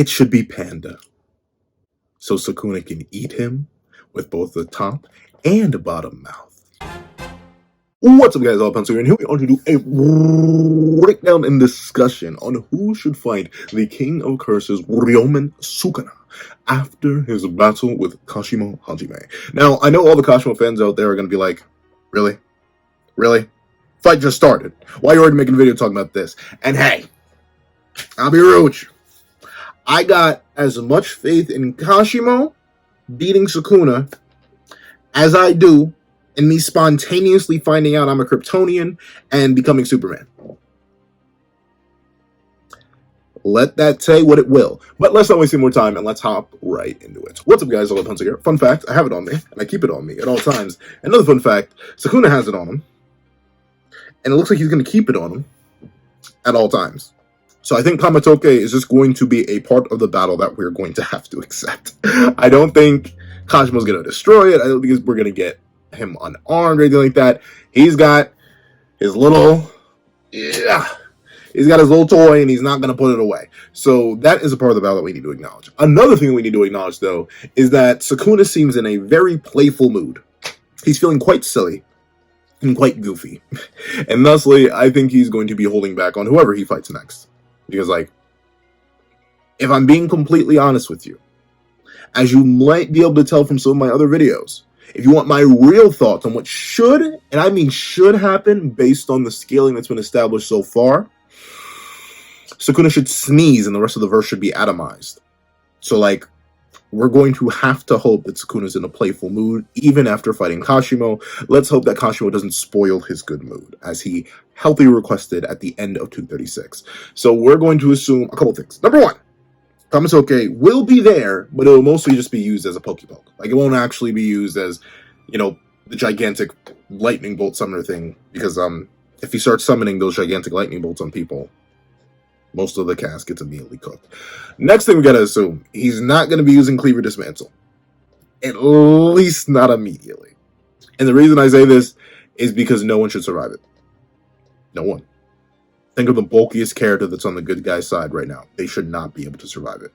It should be Panda, so Sukuna can eat him with both the top and bottom mouth. What's up, guys? All Pencil here, and here we are to do a breakdown and discussion on who should fight the King of Curses, Ryomen Sukuna, after his battle with Kashimo Hajime. Now, I know all the Kashimo fans out there are going to be like, really? Really? Fight just started. Why are you already making a video talking about this? And hey, I'll be real with you. I got as much faith in Kashimo beating Sukuna as I do in me spontaneously finding out I'm a Kryptonian and becoming Superman. Let that say what it will. But let's not waste any more time and let's hop right into it. What's up, guys? All Pencil here. Fun fact, I have it on me and I keep it on me at all times. Another fun fact, Sukuna has it on him. And it looks like he's going to keep it on him at all times. So I think Kamatoke is just going to be a part of the battle that we're going to have to accept. I don't think Kashimo's going to destroy it. I don't think we're going to get him unarmed or anything like that. He's got his little... Yeah. He's got his little toy and he's not going to put it away. So that is a part of the battle that we need to acknowledge. Another thing we need to acknowledge, though, is that Sukuna seems in a very playful mood. He's feeling quite silly and quite goofy. And thusly, I think he's going to be holding back on whoever he fights next. Because, like, if I'm being completely honest with you, as you might be able to tell from some of my other videos, if you want my real thoughts on what should, and I mean should happen based on the scaling that's been established so far, Sukuna should sneeze and the rest of the verse should be atomized. So, like, we're going to have to hope that Sukuna's in a playful mood, even after fighting Kashimo. Let's hope that Kashimo doesn't spoil his good mood, as he healthily requested at the end of 236. So we're going to assume a couple things. Number one, Kamatoke will be there, but it will mostly just be used as a Pokepoke. Like, it won't actually be used as, you know, the gigantic lightning bolt summoner thing, because if you start summoning those gigantic lightning bolts on people, most of the cast gets immediately cooked. Next thing we gotta assume, he's not going to be using Cleaver Dismantle. At least not immediately. And the reason I say this is because no one should survive it. No one. Think of the bulkiest character that's on the good guy's side right now. They should not be able to survive it.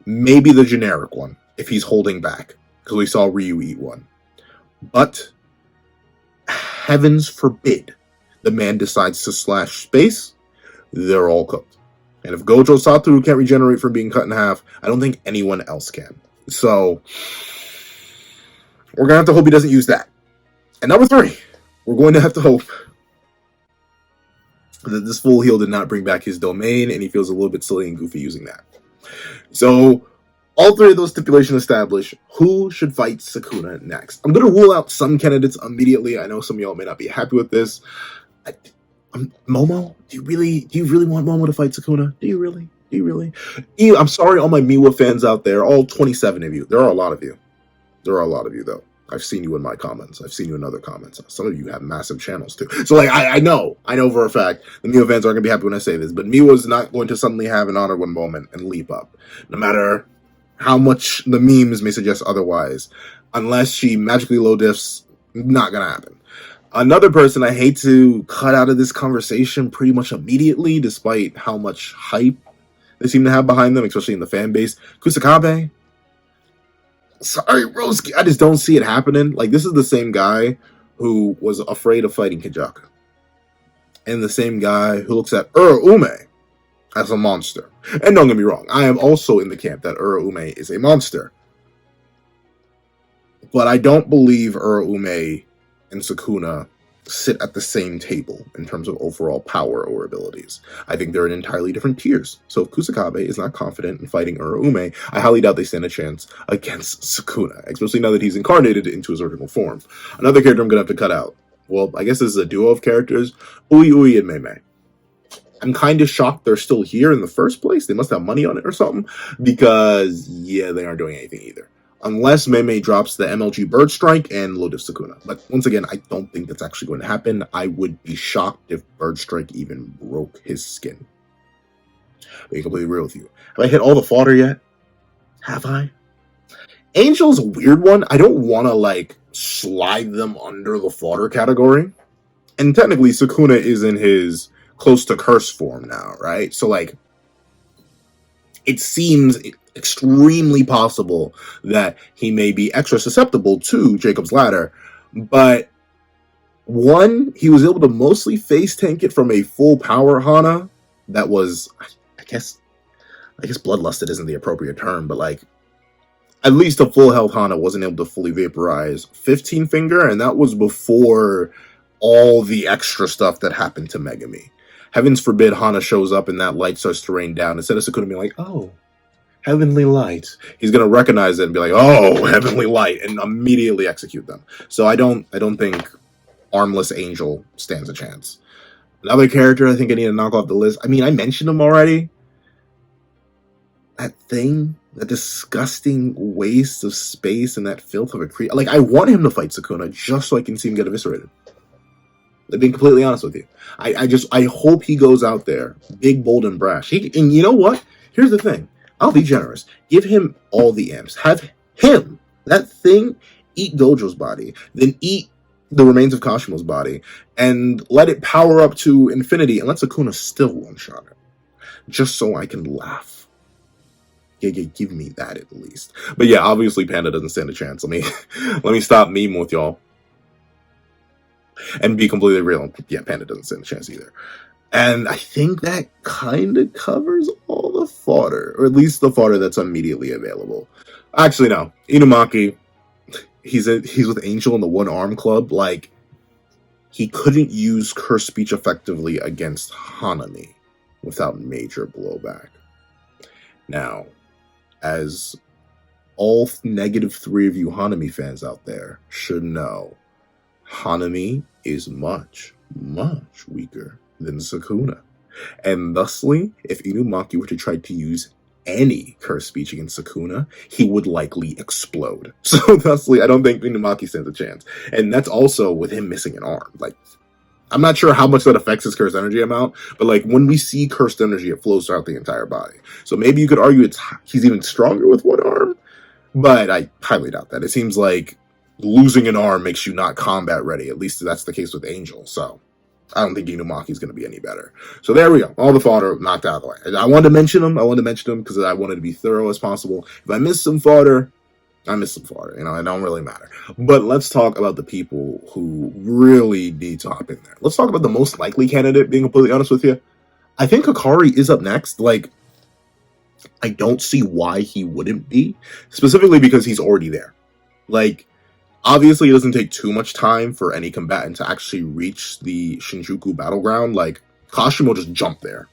Maybe the generic one, if he's holding back, because we saw Ryu eat one. But, heavens forbid, the man decides to slash space, they're all cooked. And if Gojo Satoru can't regenerate from being cut in half, I don't think anyone else can. So, we're going to have to hope he doesn't use that. And number three, we're going to have to hope that this full heal did not bring back his domain, and he feels a little bit silly and goofy using that. So, all three of those stipulations established, who should fight Sukuna next? I'm going to rule out some candidates immediately. I know some of y'all may not be happy with this. Momo? Do you really want Momo to fight Sukuna? Do you really? I'm sorry, all my Miwa fans out there, all 27 of you. There are a lot of you. Though. I've seen you in my comments. I've seen you in other comments. Some of you have massive channels, too. So, like, I know for a fact the Miwa fans aren't going to be happy when I say this, but Miwa's not going to suddenly have an honor one moment and leap up. No matter how much the memes may suggest otherwise. Unless she magically low diffs, not going to happen. Another person I hate to cut out of this conversation pretty much immediately, despite how much hype they seem to have behind them, especially in the fan base, Kusakabe. Sorry, Roski, I just don't see it happening. Like, this is the same guy who was afraid of fighting Kijaka. And the same guy who looks at Ume as a monster. And don't get me wrong, I am also in the camp that Ume is a monster. But I don't believe Ume and Sukuna sit at the same table in terms of overall power or abilities. I think they're in entirely different tiers. So if Kusakabe is not confident in fighting Ume, I highly doubt they stand a chance against Sukuna, especially now that he's incarnated into his original form. Another character I'm going to have to cut out. Well, I guess this is a duo of characters, Ui and Mei. I'm kind of shocked they're still here in the first place. They must have money on it or something, because, yeah, they aren't doing anything either. Unless Mei drops the MLG Bird Strike and Lotus Sukuna. But once again, I don't think that's actually going to happen. I would be shocked if Bird Strike even broke his skin. Being completely real with you. Have I hit all the fodder yet? Have I? Angel's a weird one. I don't want to, like, slide them under the fodder category. And technically, Sukuna is in his close to curse form now, right? So, like, it seems extremely possible that he may be extra susceptible to Jacob's Ladder. But one, he was able to mostly face tank it from a full power Hana that was, I guess bloodlusted isn't the appropriate term, but like at least a full health Hana wasn't able to fully vaporize 15 finger, and that was before all the extra stuff that happened to Megami. Heavens forbid Hana shows up and that light starts to rain down. Instead of Sukuna being like, oh, heavenly light, he's gonna recognize it and be like, oh, heavenly light, and immediately execute them. So I don't think Armless Angel stands a chance. Another character I think I need to knock off the list. I mean, I mentioned him already. That thing, that disgusting waste of space and that filth of a creature. Like, I want him to fight Sukuna just so I can see him get eviscerated. I'm being completely honest with you. I hope he goes out there, big, bold, and brash. And you know what? Here's the thing. I'll be generous. Give him all the imps. Have him, that thing, eat Gojo's body, then eat the remains of Kashimo's body, and let it power up to infinity, and let Sukuna still one-shot it. Just so I can laugh. Yeah, give me that at least. But yeah, obviously Panda doesn't stand a chance. Let me stop memeing with y'all. And be completely real. Yeah, Panda doesn't stand a chance either. And I think that kind of covers all the fodder, or at least the fodder that's immediately available. Actually, no. Inumaki, he's with Angel in the One Arm Club. Like, he couldn't use Curse Speech effectively against Hanami without major blowback. Now, as all -3 of you Hanami fans out there should know, Hanami is much, much weaker than Sukuna. And thusly, if Inumaki were to try to use any curse speech against Sukuna, he would likely explode. So thusly, I don't think Inumaki stands a chance. And that's also with him missing an arm. Like, I'm not sure how much that affects his cursed energy amount, but like when we see cursed energy, it flows throughout the entire body. So maybe you could argue he's even stronger with one arm, but I highly doubt that. It seems like losing an arm makes you not combat ready. At least that's the case with Angel. So I don't think Inumaki's going to be any better. So there we go. All the fodder knocked out of the way. I wanted to mention him. Because I wanted to be thorough as possible. If I missed some fodder, I missed some fodder. You know, it don't really matter. But let's talk about the people who really need to hop in there. Let's talk about the most likely candidate, being completely honest with you. I think Hakari is up next. Like, I don't see why he wouldn't be. Specifically because he's already there. Like, obviously, it doesn't take too much time for any combatant to actually reach the Shinjuku battleground. Like, Kashimo just jumped there.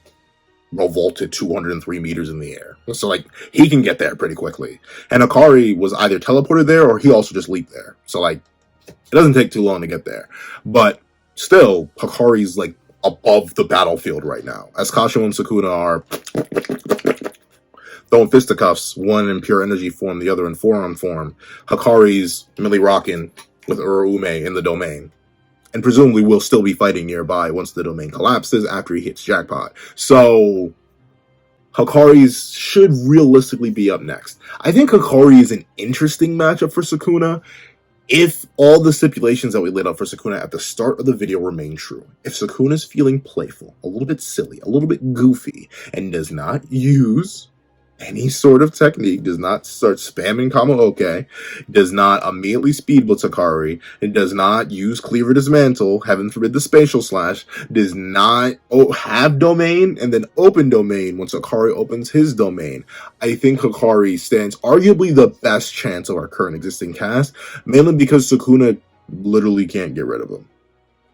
Vaulted 203 meters in the air. So, like, he can get there pretty quickly. And Hakari was either teleported there or he also just leaped there. So, like, it doesn't take too long to get there. But still, Hakari's, like, above the battlefield right now. As Kashimo and Sukuna are throwing fisticuffs, one in pure energy form, the other in forearm form, Hakari's merely rocking with Ryomen in the domain. And presumably will still be fighting nearby once the domain collapses after he hits jackpot. So Hakari's should realistically be up next. I think Hakari is an interesting matchup for Sukuna if all the stipulations that we laid out for Sukuna at the start of the video remain true. If Sukuna's feeling playful, a little bit silly, a little bit goofy, and does not use any sort of technique, does not start spamming Kamahoke, does not immediately speed blitz Hakari, and does not use Cleaver Dismantle, heaven forbid the spatial slash, does not have domain and then open domain once Hakari opens his domain, I think Hakari stands arguably the best chance of our current existing cast, mainly because Sukuna literally can't get rid of him.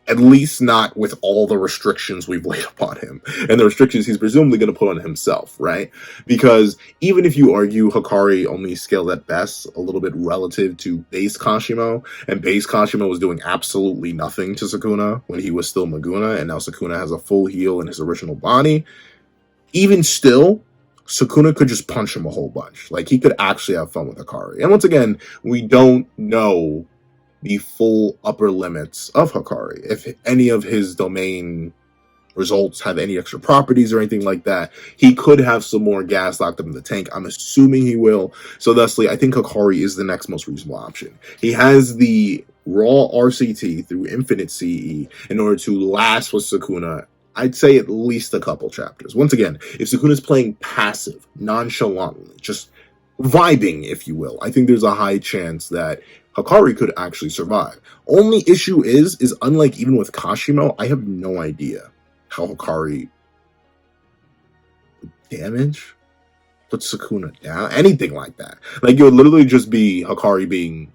At least not with all the restrictions we've laid upon him. And the restrictions he's presumably going to put on himself, right? Because even if you argue Hakari only scaled at best a little bit relative to base Kashimo, and base Kashimo was doing absolutely nothing to Sukuna when he was still Maguna, and now Sukuna has a full heal in his original body, even still, Sukuna could just punch him a whole bunch. Like, he could actually have fun with Hakari. And once again, we don't know the full upper limits of Hakari. If any of his domain results have any extra properties or anything like that, he could have some more gas locked up in the tank. I'm assuming he will. So thusly, I think Hakari is the next most reasonable option. He has the raw RCT through infinite CE in order to last with Sukuna I'd say at least a couple chapters. Once again, if Sukuna's playing passive, nonchalantly, just vibing, if you will, I think there's a high chance that Hakari could actually survive. Only issue is unlike even with Kashimo, I have no idea how Hakari would damage, put Sukuna down, anything like that. Like, it would literally just be Hakari being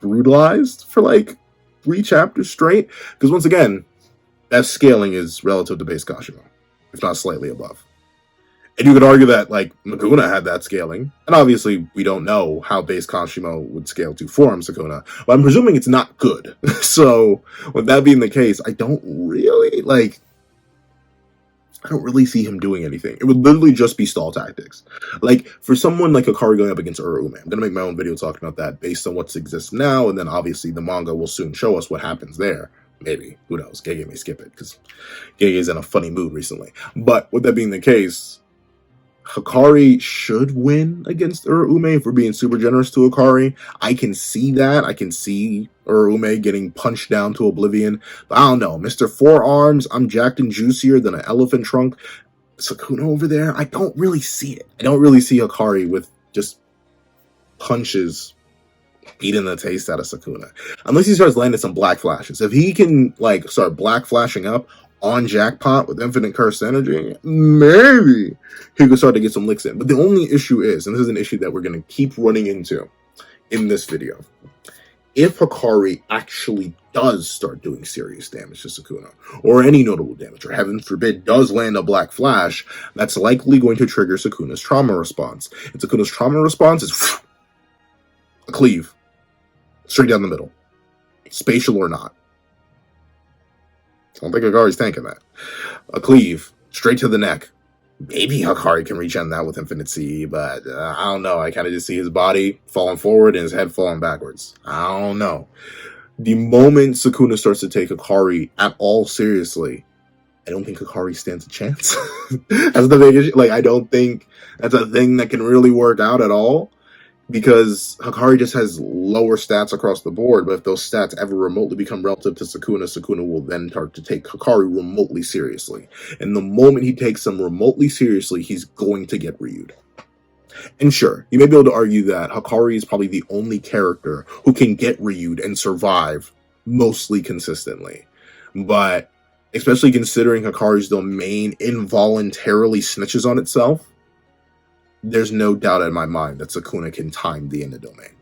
brutalized for like 3 chapters straight. Because once again, that scaling is relative to base Kashimo, if not slightly above. And you could argue that, like, Sukuna had that scaling. And obviously, we don't know how base Kashimo would scale to form Sukuna. But I'm presuming it's not good. So, with that being the case, I don't really see him doing anything. It would literally just be stall tactics. Like, for someone like Hakari going up against Ryomen, I'm going to make my own video talking about that based on what exists now. And then, obviously, the manga will soon show us what happens there. Maybe. Who knows? Gege may skip it, because Gege's in a funny mood recently. But, with that being the case, Hakari should win against Urume for being super generous to Hakari. I can see that. I can see Urume getting punched down to oblivion. But I don't know. Mr. Forearms, I'm jacked and juicier than an elephant trunk. Sukuna over there, I don't really see it. I don't really see Hakari with just punches beating the taste out of Sukuna. Unless he starts landing some black flashes. If he can, like, start black flashing up on Jackpot with infinite cursed energy, maybe he could start to get some licks in. But the only issue is, and this is an issue that we're going to keep running into in this video, if Hakari actually does start doing serious damage to Sukuna, or any notable damage, or heaven forbid does land a black flash, that's likely going to trigger Sukuna's trauma response. And Sukuna's trauma response is a cleave, straight down the middle, spatial or not. I don't think Hakari's tanking that. A cleave, straight to the neck. Maybe Hakari can reach on that with Infinite CE, but I don't know. I kind of just see his body falling forward and his head falling backwards. I don't know. The moment Sukuna starts to take Hakari at all seriously, I don't think Hakari stands a chance. That's the big issue. Like, I don't think that's a thing that can really work out at all, because Hakari just has lower stats across the board, but if those stats ever remotely become relative to Sukuna, Sukuna will then start to take Hakari remotely seriously. And the moment he takes them remotely seriously, he's going to get Ryu'd. And sure, you may be able to argue that Hakari is probably the only character who can get Ryu'd and survive mostly consistently. But especially considering Hakari's domain involuntarily snitches on itself, there's no doubt in my mind that Sukuna can time the end of domain.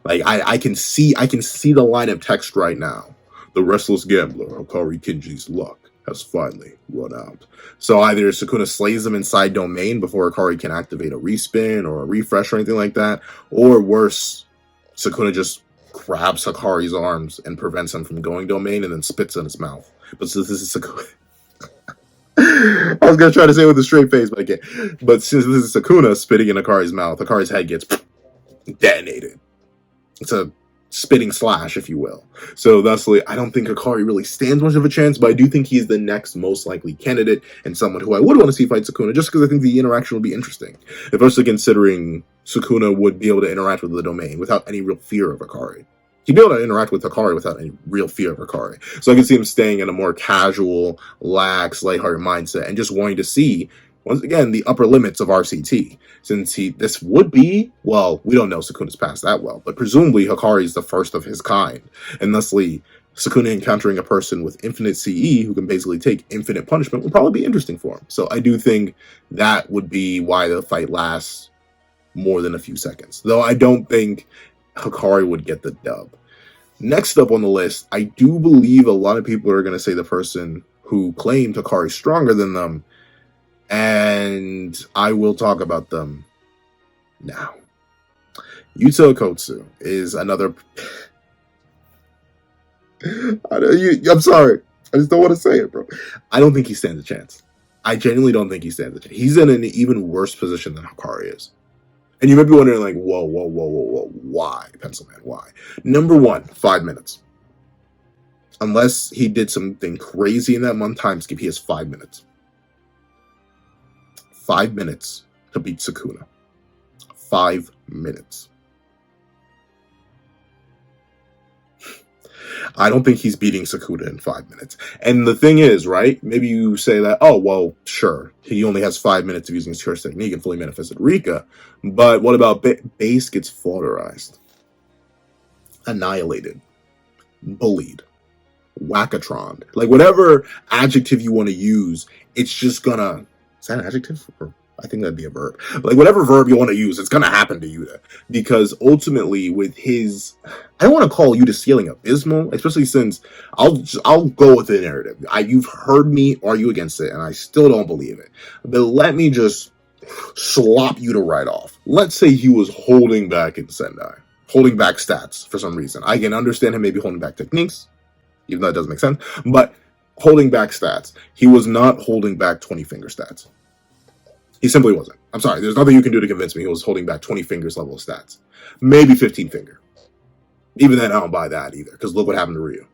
Like, I can see the line of text right now. The restless gambler, Hakari Kinji's luck has finally run out. So either Sukuna slays him inside domain before Hakari can activate a respin or a refresh or anything like that, or worse, Sukuna just grabs Hakari's arms and prevents him from going domain and then spits in his mouth. But since this is Sukuna, I was going to try to say it with a straight face, but I can't. But since this is Sukuna spitting in Hakari's mouth, Hakari's head gets detonated. It's a spitting slash, if you will. So thusly, I don't think Hakari really stands much of a chance, but I do think he's the next most likely candidate and someone who I would want to see fight Sukuna, just because I think the interaction would be interesting. Especially considering Sukuna would be able to interact with the domain without any real fear of Hakari. He'd be able to interact with Hakari without any real fear of Hakari. So I can see him staying in a more casual, lax, lighthearted mindset and just wanting to see, once again, the upper limits of RCT. Since this would be, well, we don't know Sukuna's past that well, but presumably Hakari is the first of his kind. And thusly, Sukuna encountering a person with infinite CE who can basically take infinite punishment would probably be interesting for him. So I do think that would be why the fight lasts more than a few seconds. Though I don't think Hakari would get the dub. Next up on the list, I do believe a lot of people are going to say the person who claimed Hakari stronger than them, and I will talk about them now. Yuta Okkotsu is another... I'm sorry. I just don't want to say it, bro. I don't think he stands a chance. I genuinely don't think he stands a chance. He's in an even worse position than Hakari is. And you might be wondering, like, whoa, why, Pencil Man, why? Number one, 5 minutes. Unless he did something crazy in that month time skip, he has 5 minutes. 5 minutes to beat Sukuna. 5 minutes. I don't think he's beating Sukuna in 5 minutes. And the thing is, right? Maybe you say that, oh, well, sure. He only has 5 minutes of using his curse technique and fully manifested Rika. But what about Base gets flauterized, annihilated, bullied, wackatron, like whatever adjective you want to use, it's just gonna, is that an adjective? Or I think that'd be a verb. Like whatever verb you want to use, it's gonna happen to Yuta. Because ultimately with his, I don't want to call Yuta ceiling abysmal, especially since I'll go with the narrative. You've heard me argue against it and I still don't believe it. But let me just slop Yuta right off. Let's say he was holding back in Sendai, holding back stats for some reason. I can understand him maybe holding back techniques, even though it doesn't make sense, but holding back stats. He was not holding back 20 finger stats. He simply wasn't. I'm sorry, there's nothing you can do to convince me he was holding back 20 fingers level of stats. Maybe 15 finger. Even then, I don't buy that either, because look what happened to Ryu.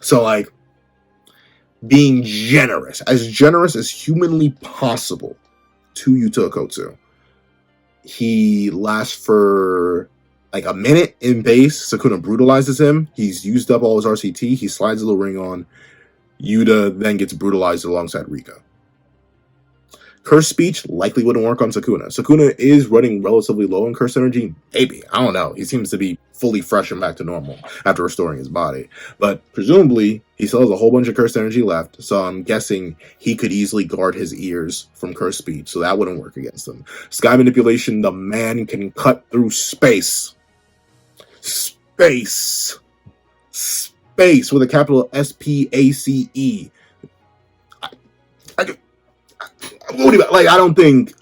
So, like, being generous as humanly possible to Yuta Okkotsu. He lasts for like a minute in base. Sukuna brutalizes him. He's used up all his RCT. He slides a little ring on. Yuta then gets brutalized alongside Rika. Curse speech likely wouldn't work on Sukuna. Sukuna is running relatively low in curse energy. Maybe. I don't know. He seems to be fully fresh and back to normal after restoring his body. But presumably, he still has a whole bunch of curse energy left. So I'm guessing he could easily guard his ears from curse speech. So that wouldn't work against him. Sky manipulation, the man can cut through space. Space with a capital S-P-A-C-E. I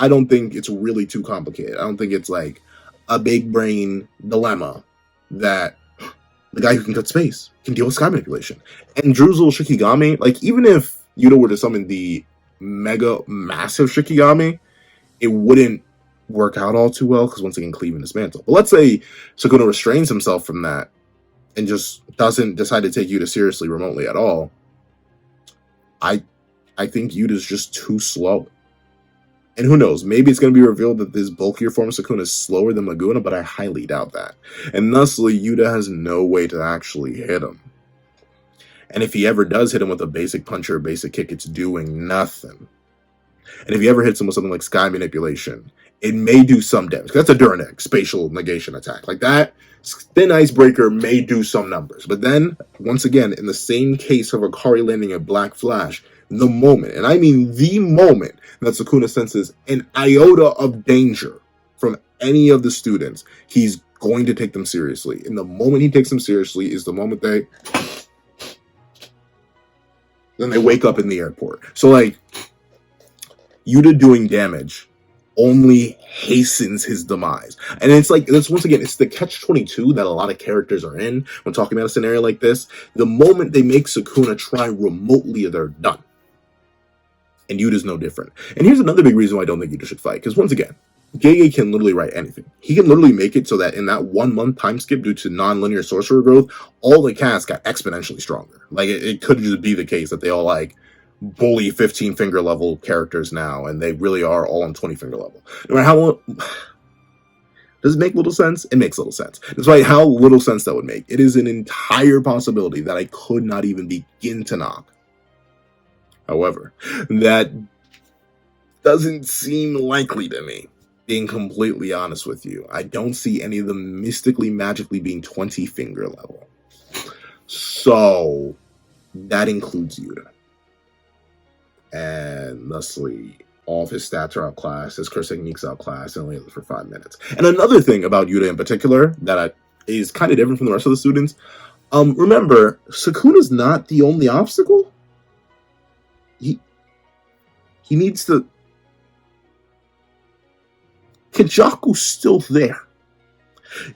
don't think it's really too complicated. I don't think it's like a big brain dilemma that the guy who can cut space can deal with sky manipulation. And Drusel Shikigami, like even if Yuta were to summon the mega massive Shikigami, it wouldn't work out all too well because once again, cleaving his mantle. But let's say Sukuna restrains himself from that and just doesn't decide to take Yuta seriously remotely at all. I think Yuta's just too slow. And who knows, maybe it's going to be revealed that this bulkier form of Sukuna is slower than Laguna, but I highly doubt that. And thusly, Yuta has no way to actually hit him. And if he ever does hit him with a basic punch or a basic kick, it's doing nothing. And if he ever hits him with something like sky manipulation, it may do some damage. That's a Durnex spatial negation attack. Like that, thin icebreaker may do some numbers. But then, once again, in the same case of Hakari landing a Black Flash, the moment, and I mean the moment, that Sukuna senses an iota of danger from any of the students, he's going to take them seriously. And the moment he takes them seriously is the moment then they wake up in the airport. So like, Yuta doing damage only hastens his demise. And it's like, that's once again, it's the catch-22 that a lot of characters are in when talking about a scenario like this. The moment they make Sukuna try remotely, they're done. And Yuta's no different. And here's another big reason why I don't think Yuta should fight. Because once again, Gege can literally write anything. He can literally make it so that in that 1 month time skip due to non-linear sorcerer growth, all the casts got exponentially stronger. Like it could just be the case that they all like bully 15 finger level characters now, and they really are all on 20 finger level. No matter how does it make little sense? It makes little sense. Despite how little sense that would make, it is an entire possibility that I could not even begin to knock. However, that doesn't seem likely to me, being completely honest with you. I don't see any of them mystically, magically being 20 finger level. So, that includes Yuta. And thusly, all of his stats are outclassed, his curse techniques outclassed, and only for 5 minutes. And another thing about Yuta in particular that is kind of different from the rest of the students, remember, Sukuna's not the only obstacle. He needs to... Kenjaku's still there.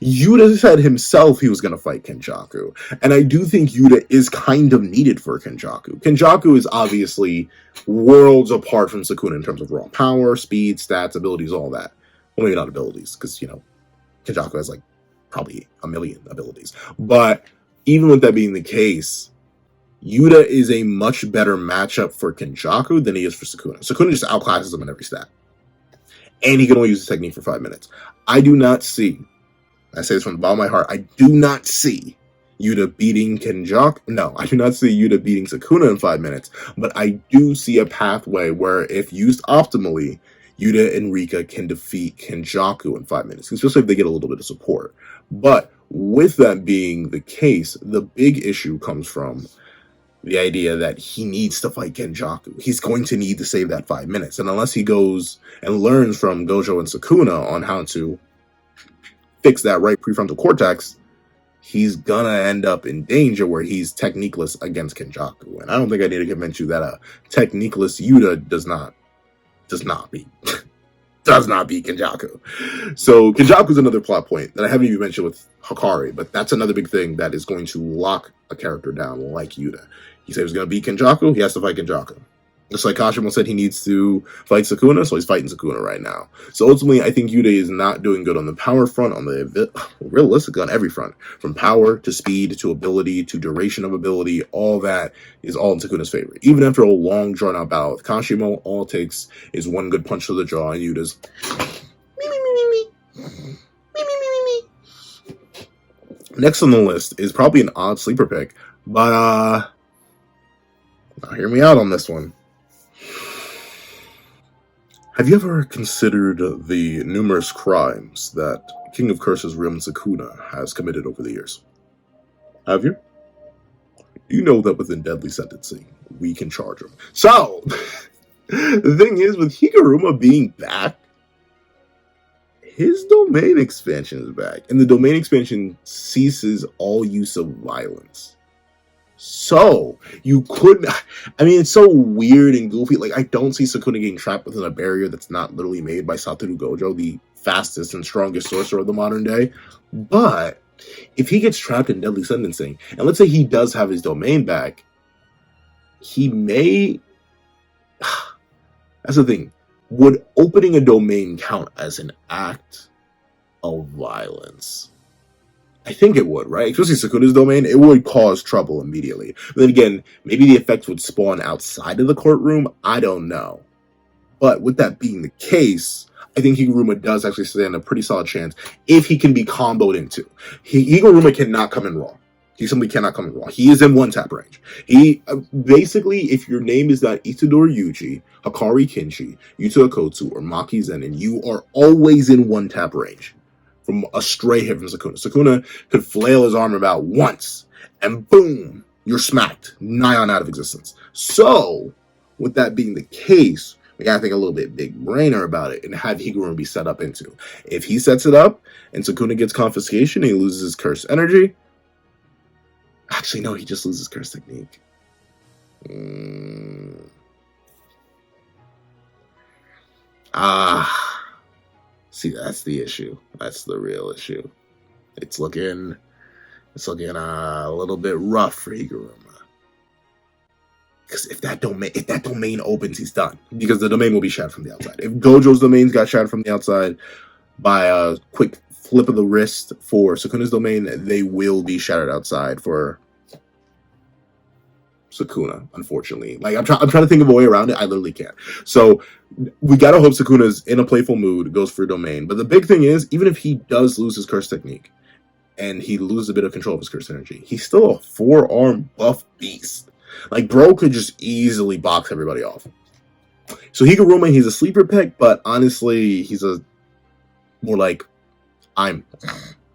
Yuta said himself he was going to fight Kenjaku. And I do think Yuta is kind of needed for Kenjaku. Kenjaku is obviously worlds apart from Sukuna in terms of raw power, speed, stats, abilities, all that. Well, maybe not abilities, because, Kenjaku has, like, probably a million abilities. But even with that being the case, Yuta is a much better matchup for Kenjaku than he is for Sukuna. Sukuna just outclasses him in every stat. And he can only use the technique for 5 minutes. I do not see, I say this from the bottom of my heart, I do not see Yuta beating Kenjaku. No, I do not see Yuta beating Sukuna in 5 minutes, but I do see a pathway where, if used optimally, Yuta and Rika can defeat Kenjaku in 5 minutes, especially if they get a little bit of support. But with that being the case, the big issue comes from the idea that he needs to fight Kenjaku. He's going to need to save that 5 minutes. And unless he goes and learns from Gojo and Sukuna on how to fix that right prefrontal cortex, he's gonna end up in danger where he's techniqueless against Kenjaku. And I don't think I need to convince you that a techniqueless Yuta does not beat Kenjaku. So Kenjaku is another plot point that I haven't even mentioned with Hakari, but that's another big thing that is going to lock a character down like Yuta. He said he was going to beat Kenjaku, he has to fight Kenjaku. Just like Kashimo said he needs to fight Sukuna, so he's fighting Sukuna right now. So ultimately, I think Yuta is not doing good on the power front, on the realistic, on every front. From power to speed to ability to duration of ability, all that is all in Sukuna's favor. Even after a long drawn-out battle with Kashimo, all it takes is one good punch to the jaw, and Yuta's next on the list is probably an odd sleeper pick, but now hear me out on this one. Have you ever considered the numerous crimes that King of Curses Ryomen Sukuna has committed over the years? Have you? Do you know that within deadly sentencing, we can charge him? So, the thing is, with Higuruma being back, his domain expansion is back. And the domain expansion ceases all use of violence. So, you could... I mean, it's so weird and goofy. Like, I don't see Sukuna getting trapped within a barrier that's not literally made by Satoru Gojo, the fastest and strongest sorcerer of the modern day. But, if he gets trapped in deadly sentencing, and let's say he does have his domain back, he may... That's the thing. Would opening a domain count as an act of violence? I think it would, right? Especially Sukuna's domain, it would cause trouble immediately. But then again, maybe the effects would spawn outside of the courtroom. I don't know. But with that being the case, I think Higuruma does actually stand a pretty solid chance if he can be comboed into. Higuruma cannot come in raw. He simply cannot come in raw. He is in one-tap range. He basically, if your name is not Itadori Yuji, Hakari Kinshi, Yuta Akotsu, or Maki Zenin, you are always in one-tap range from a stray hit from Sukuna. Sukuna could flail his arm about once, and boom, you're smacked, nigh on out of existence. So, with that being the case, we gotta think a little bit big brainer about it and have Higuruma be set up into. If he sets it up and Sukuna gets confiscation and he loses his cursed energy, actually no, he just loses cursed technique. See, that's the issue. That's the real issue. It's looking a little bit rough for Higuruma. Because if that domain opens, he's done. Because the domain will be shattered from the outside. If Gojo's domains got shattered from the outside by a quick flip of the wrist for Sukuna's domain, they will be shattered outside for Sukuna, unfortunately. Like, I'm trying to think of a way around it. I literally can't. So we gotta hope Sukuna's in a playful mood, goes for a domain. But the big thing is, even if he does lose his curse technique and he loses a bit of control of his curse energy, he's still a 4-arm buff beast. Like, bro could just easily box everybody off. So Higuruma, he's a sleeper pick, but honestly, he's a more like I'm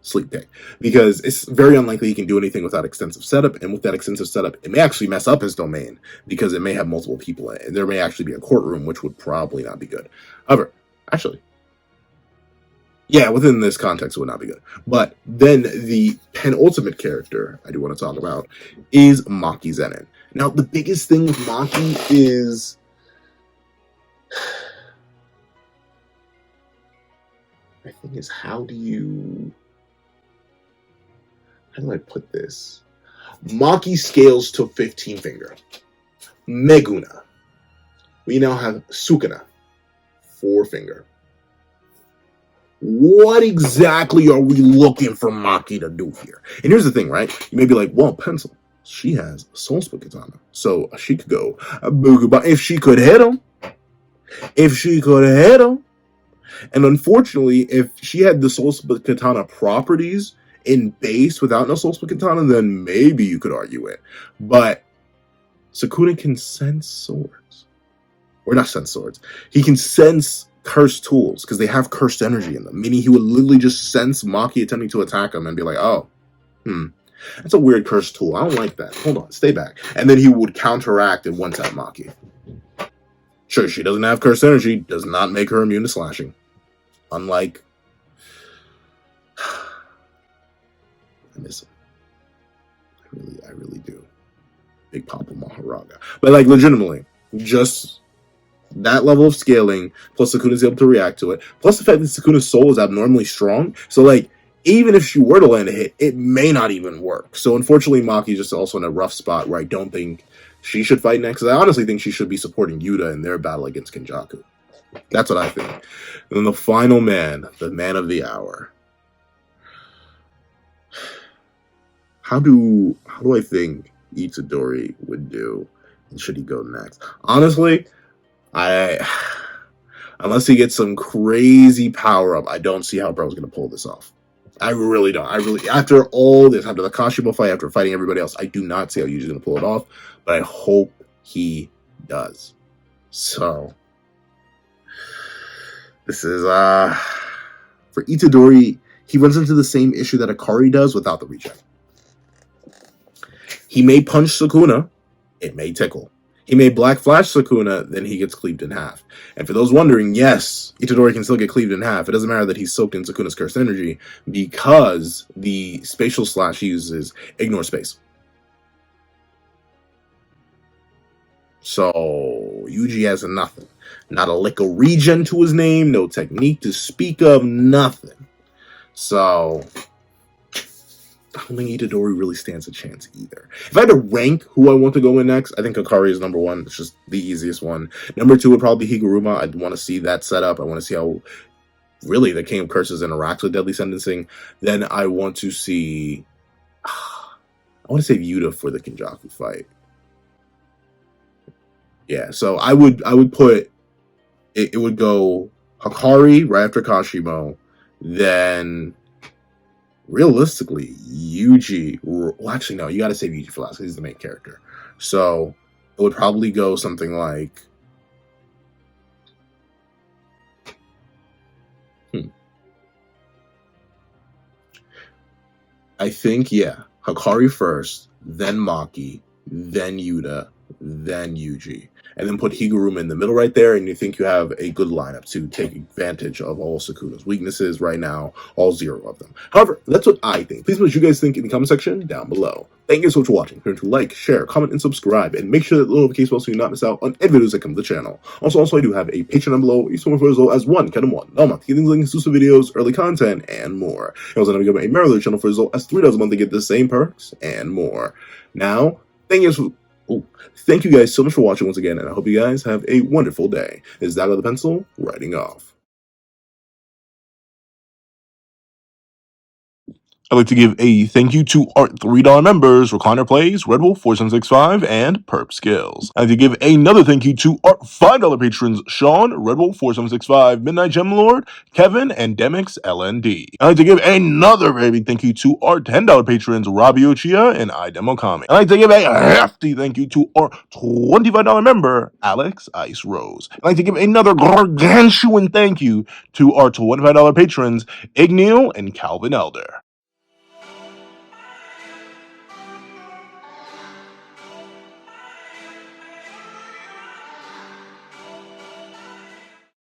sleep pick, because it's very unlikely he can do anything without extensive setup, and with that extensive setup, it may actually mess up his domain because it may have multiple people in it, and there may actually be a courtroom, which would probably not be good. However, actually, yeah, within this context, it would not be good. But then the penultimate character I do want to talk about is Maki Zenin. Now, the biggest thing with Maki is my thing is, how do I put this? Maki scales to 15 finger. Meguna. We now have Sukuna, 4 finger. What exactly are we looking for Maki to do here? And here's the thing, right? You may be like, well, pencil. She has Soul Split Katana. So she could go, if she could hit him. And unfortunately, if she had the Soul Split Katana properties, in base without no soul split katana, then maybe you could argue it. But Sukuna can sense swords. Or not sense swords. He can sense cursed tools because they have cursed energy in them. Meaning he would literally just sense Maki attempting to attack him and be like, oh, that's a weird cursed tool. I don't like that. Hold on, stay back. And then he would counteract and one-tap Maki. Sure, she doesn't have cursed energy. Does not make her immune to slashing. Unlike... I miss him. I really do. Big Papa Maharaga. But like legitimately, just that level of scaling, plus Sukuna's able to react to it, plus the fact that Sukuna's soul is abnormally strong. So like, even if she were to land a hit, it may not even work. So unfortunately, Maki's just also in a rough spot where I don't think she should fight next. I honestly think she should be supporting Yuta in their battle against Kenjaku. That's what I think. And then the final man, the man of the hour. How do I think Itadori would do? And should he go next? Honestly, unless he gets some crazy power up, I don't see how Bro's gonna pull this off. I really don't. After all this, after the Kashimo fight, after fighting everybody else, I do not see how Yuji's gonna pull it off. But I hope he does. So this is for Itadori. He runs into the same issue that Hakari does without the reject. He may punch Sukuna, it may tickle. He may black flash Sukuna, then he gets cleaved in half. And for those wondering, yes, Itadori can still get cleaved in half. It doesn't matter that he's soaked in Sukuna's cursed energy because the spatial slash he uses ignore space. So Yuji has nothing. Not a lick of regen to his name, no technique to speak of, nothing. So I don't think Itadori really stands a chance either. If I had to rank who I want to go in next, I think Hakari is number one. It's just the easiest one. Number two would probably be Higuruma. I'd want to see that setup. I want to see how really the King of Curses interacts with Deadly Sentencing. Then I want to see... I want to save Yuta for the Kenjaku fight. Yeah, so I would put... It would go Hakari right after Kashimo. Then... realistically, Yuji... Well, actually, no. You got to save Yuji for last because he's the main character. So, it would probably go something like... I think, yeah. Hakari first, then Maki, then Yuta, then Yuji. And then put Higuruma in the middle right there, and you think you have a good lineup to take advantage of all Sukuna's weaknesses right now, all 0 of them. However, that's what I think. Please know what you guys think in the comment section down below. Thank you so much for watching. Remember to like, share, comment, and subscribe, and make sure that the notification bell so you not miss out on any videos that come to the channel. Also, I do have a Patreon down below, each one for as low as $1 a month, getting links, exclusive videos, early content, and more. You also have a Merrily channel for as low as $3 a month to get the same perks and more. Now, thank you guys so much for watching once again, and I hope you guys have a wonderful day. This is Dagger the Pencil, writing off. I'd like to give a thank you to our $3 members, Recliner Plays, Red Wolf 4765, and Perp Skills. I'd like to give another thank you to our $5 patrons, Sean, Red Wolf 4765, Midnight Gemlord, Kevin, and Demix LND. I'd like to give another very big thank you to our $10 patrons, Robbie Ochia and iDemoComic. I'd like to give a hefty thank you to our $25 member, Alex Ice Rose. I'd like to give another gargantuan thank you to our $25 patrons, Igneal and Calvin Elder.